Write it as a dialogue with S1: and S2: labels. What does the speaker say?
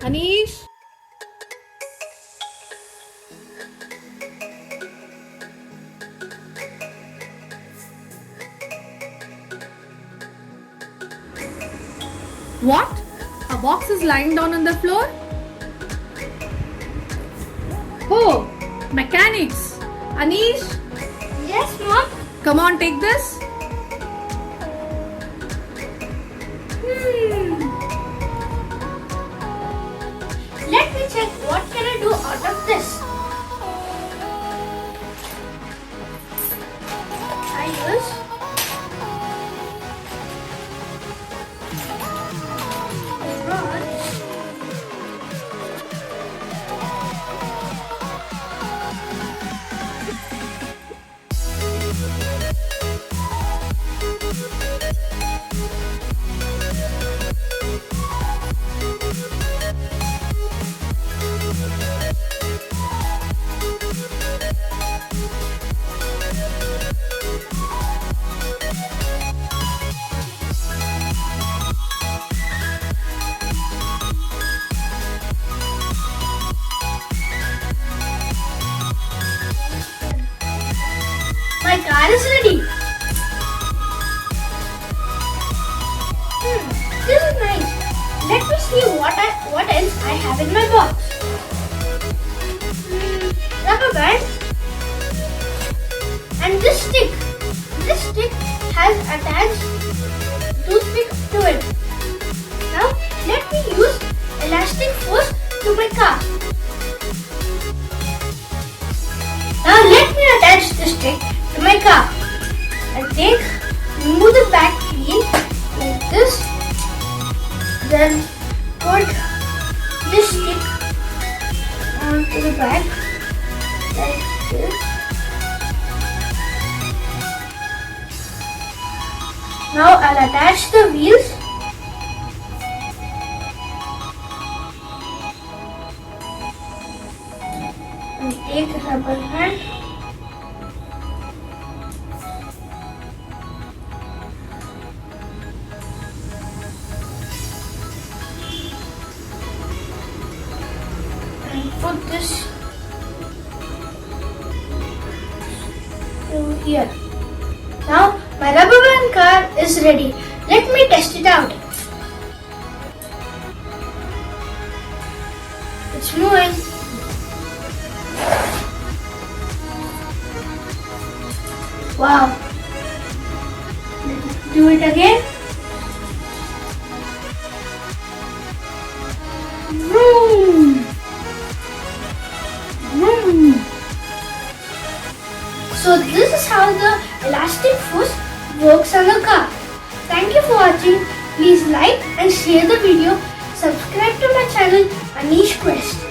S1: Anish? What? A box is lying down on the floor? Oh, mechanics. Anish,
S2: Yes, Mom.
S1: come on, take this.
S2: Let me check what can I do out of this. I use a rod. My car is ready. This is nice. Let me see what else I have in my box. Rubber band and this stick. This stick has attached toothpick to it. Now let me use elastic force to my car. Now let me attach the stick to my car. Remove the back wheel like this. Then put this stick onto the back like this. Now I'll attach the wheels. And take the rubber band. And put this over here. Now my rubber band car is ready. Let me test it out. It's moving. Wow. Let's do it again. Vroom. Vroom. So this is how the elastic force works on a car. Thank you for watching. Please like and share the video. Subscribe to my channel Anish Quest.